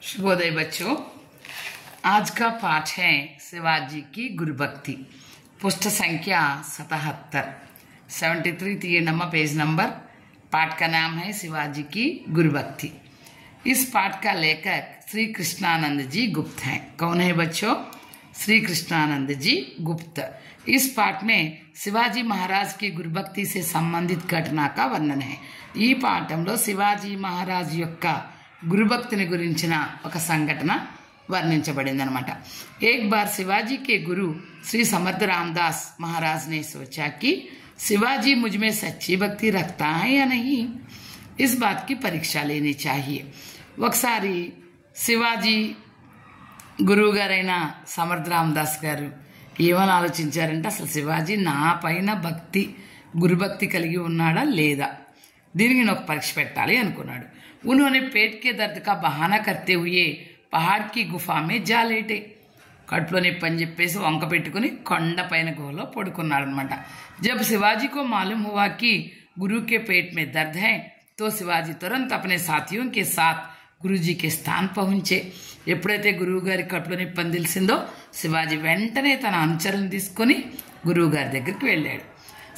शुभोदय बच्चों। आज का पाठ है शिवाजी की गुरुभक्ति, पृष्ठ संख्या 73 तीयनम्मा पेज नंबर। पाठ का नाम है शिवाजी की गुरुभक्ति। इस पाठ का लेखक श्री कृष्णानंद जी गुप्त हैं। कौन है बच्चों? श्री कृष्णानंद जी गुप्त। इस पाठ में शिवाजी महाराज की गुरुभक्ति से संबंधित घटना का वर्णन है। ఈ పాఠంలో శివాజీ మహారాజ్ యొక్క గురుభక్తిని గురించిన ఒక సంఘటన वर्णिंచబడిందన్నమాట। एक बार शिवाजी के गुरु श्री समर्थ रामदास महाराज ने सोचा कि शिवाजी मुझ में सच्ची भक्ति रखता है या नहीं, इस बात की परीक्षा लेनी चाहिए। ఒకసారి శివాజీ గురువు గారైన సమర్థ రామదాస్ గారు ఏమని ఆలోచించారంటే, అసలు శివాజీ నా పైన భక్తి గురుభక్తి కలిగి ఉన్నాడా లేదా, దీనికి నేను ఒక పరీక్ష పెట్టాలి అనుకున్నాడు। उन्होंने पेट के दर्द का बहाना करते हुए पहाड़ की गुफा में जा लेटे। కడుపులో నొప్పి అని చెప్పేసి వంక పెట్టుకుని కొండ పైన గుహలో పడుకున్నాడు అనమాట। जब शिवाजी को मालूम हुआ कि गुरु के पेट में दर्द है तो शिवाजी तुरंत अपने साथियों के साथ गुरुजी के स्थान पहुंचे। ఎప్పుడైతే గురువు గారి కడుపులో నొప్పి అని తెలిసిందో శివాజీ వెంటనే తన అనుచరులను తీసుకొని గురువు గారి దగ్గరికి వెళ్ళాడు।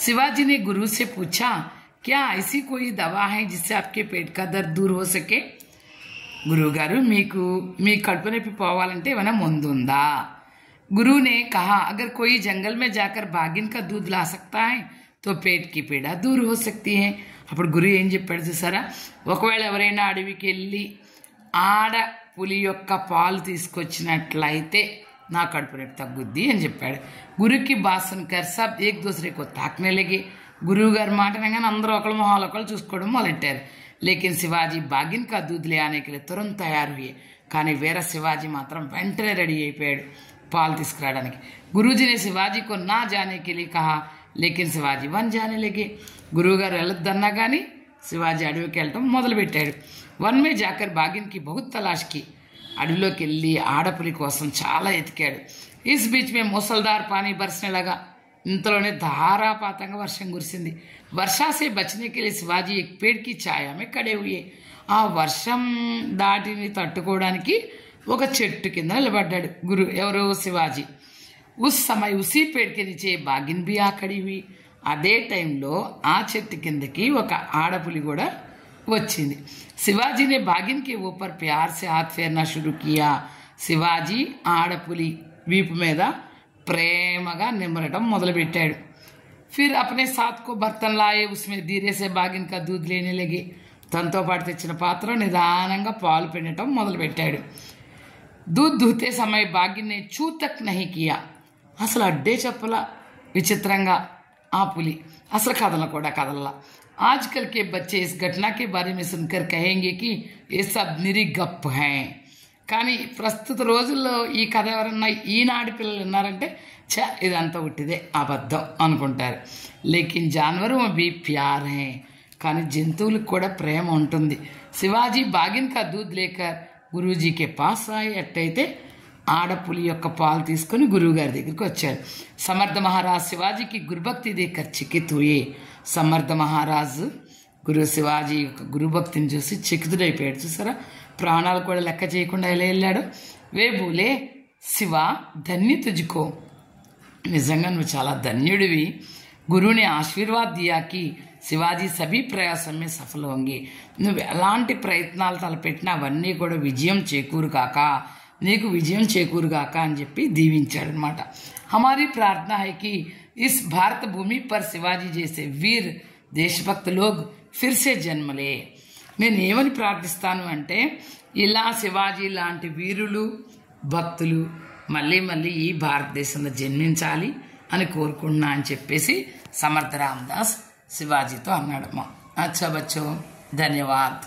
शिवाजी ने गुरु से पूछा, क्या ऐसी कोई दवा है जिससे आपके पेट का दर्द दूर हो सके? गुरु गारू मीकू मी कడుపు నొప్పి పోవాలంటే ఏమైనా మందు ఉందా? गुरु ने कहा, अगर कोई जंगल में जाकर बागिन का दूध ला सकता है तो पेट की पीड़ा दूर हो सकती है। అప్పుడు గురు ఏం చెప్పాడు చూసారా, ఒకవేళ ఎవరైనా అడవికి వెళ్ళి ఆడ పులి యొక్క పాలు తీసుకొచ్చినట్లయితే నా కడుపు నొప్పి తగ్గుద్ది అని చెప్పాడు। गुरु की बात सुनकर सब एक दूसरे को ताकने लगे। गुरु गाరి మాట వినగానే అందరూ ఒకళ్ళ మొహాలు ఒకళ్ళు చూసుకోవడం మొదలెట్టారు। लेकिन शिवाजी बागिन का दूध ले आने के लिए तुरंत तैयार हुए। కానీ వీర శివాజీ మాత్రం వెంటనే రెడీ అయిపోయాడు పాలు తీసుకురావడానికి। गुरुजी ने शिवाजी को ना जाने के लिए कहा, लेकिन शिवाजी वन जाने लगे। गुरुవు గారు వెళ్ళొద్దన్నా కానీ శివాజీ అడవికి వెళ్ళటం మొదలుపెట్టాడు। वन में जाकर बागिन की बहुत तलाश की। అడవిలోకి వెళ్ళి ఆడపులి కోసం చాలా ఎతికాడు। इस बीच में मूसलधार पानी बरसने लगा। ఇంతలోనే ధారాపాతంగా వర్షం కురిసింది। वर्षा से बचने के लिए शिवाजी एक पेड़ की छाया में खड़े हुए। ఆ వర్షం దాటిని తట్టుకోవడానికి ఒక చెట్టు కింద నిలబడ్డాడు గురు ఎవరు శివాజీ। उस समय उसी पेड़ के नीचे बागिन भी आ खड़ी हुई। అదే టైంలో ఆ చెట్టు కిందకి ఒక ఆడపులి కూడా వచ్చింది। शिवाजी ने बागिन के ऊपर प्यार से हाथ फेरना शुरू किया। शिवाजी ఆడపులి వీపు మీద ప్రేమగా నిమ్మరటం మొదలుపెట్టాడు। फिर अपने साथ को बर्तन लाए, उसमें धीरे से बागिन का दूध लेने लगे। తనతో పాటు తెచ్చిన పాత్ర నిదానంగా పాలు పిండటం మొదలుపెట్టాడు। दूध दूहते समय बागिन ने छू तक नहीं किया। అసలు అడ్డే చెప్పలా విచిత్రంగా ఆ పులి అసలు కదల కూడా కదలలా। आजकल के बच्चे इस घटना के बारे में सुनकर कहेंगे कि ये सब निरी गप हैं। కానీ ప్రస్తుత రోజుల్లో ఈ కథ ఎవరన్నా ఈనాడు పిల్లలు విన్నారంటే ఛ ఇదంతా ఉట్టిదే అబద్ధం అనుకుంటారు। లేకిన్ జానవరు भी प्यार है, కానీ జంతువులకు కూడా ప్రేమ ఉంటుంది। శివాజీ బాగిన్ కా दूध लेकर गुरुजी के पास आए। అట్టయితే ఆడపులి యొక్క పాలు తీసుకుని గురువు గారి దగ్గరికి వచ్చారు। సమర్థ మహారాజ్ శివాజీకి గురుభక్తి దేకర్ చికిత్ హుయే। సమర్థ మహారాజ్ గురు శివాజీ యొక్క గురుభక్తిని చూసి చకితుడైపోయాడు। చూసారా, ప్రాణాలు కూడా లెక్క చేయకుండా ఎలా వెళ్ళాడు। వే బోలే, శివ ధన్య తుజ్కో, నిజంగా నువ్వు చాలా ధన్యుడివి। గురువుని ఆశీర్వాద్ దియాకి శివాజీ సభీ ప్రయాసం మే సఫల హోంగే। నువ్వు ఎలాంటి ప్రయత్నాలు తలపెట్టినా అవన్నీ కూడా విజయం చేకూరు కాక, నీకు విజయం చేకూరు కాక అని చెప్పి దీవించాడు అనమాట। हमारी प्रार्थना है कि इस भारत भूमि पर शिवाजी जैसे वीर देशभक्त लोग फिर से जन्म ले। నేను ఏమని ప్రార్థిస్తాను అంటే, ఇలా శివాజీ లాంటి వీరులు భక్తులు మళ్ళీ మళ్ళీ ఈ భారతదేశంలో జన్మించాలి అని కోరుకుంటున్నా అని చెప్పేసి సమర్థ రామదాస్ శివాజీతో అన్నాడమ్మా। అచ్చా బచ్చో, ధన్యవాద్।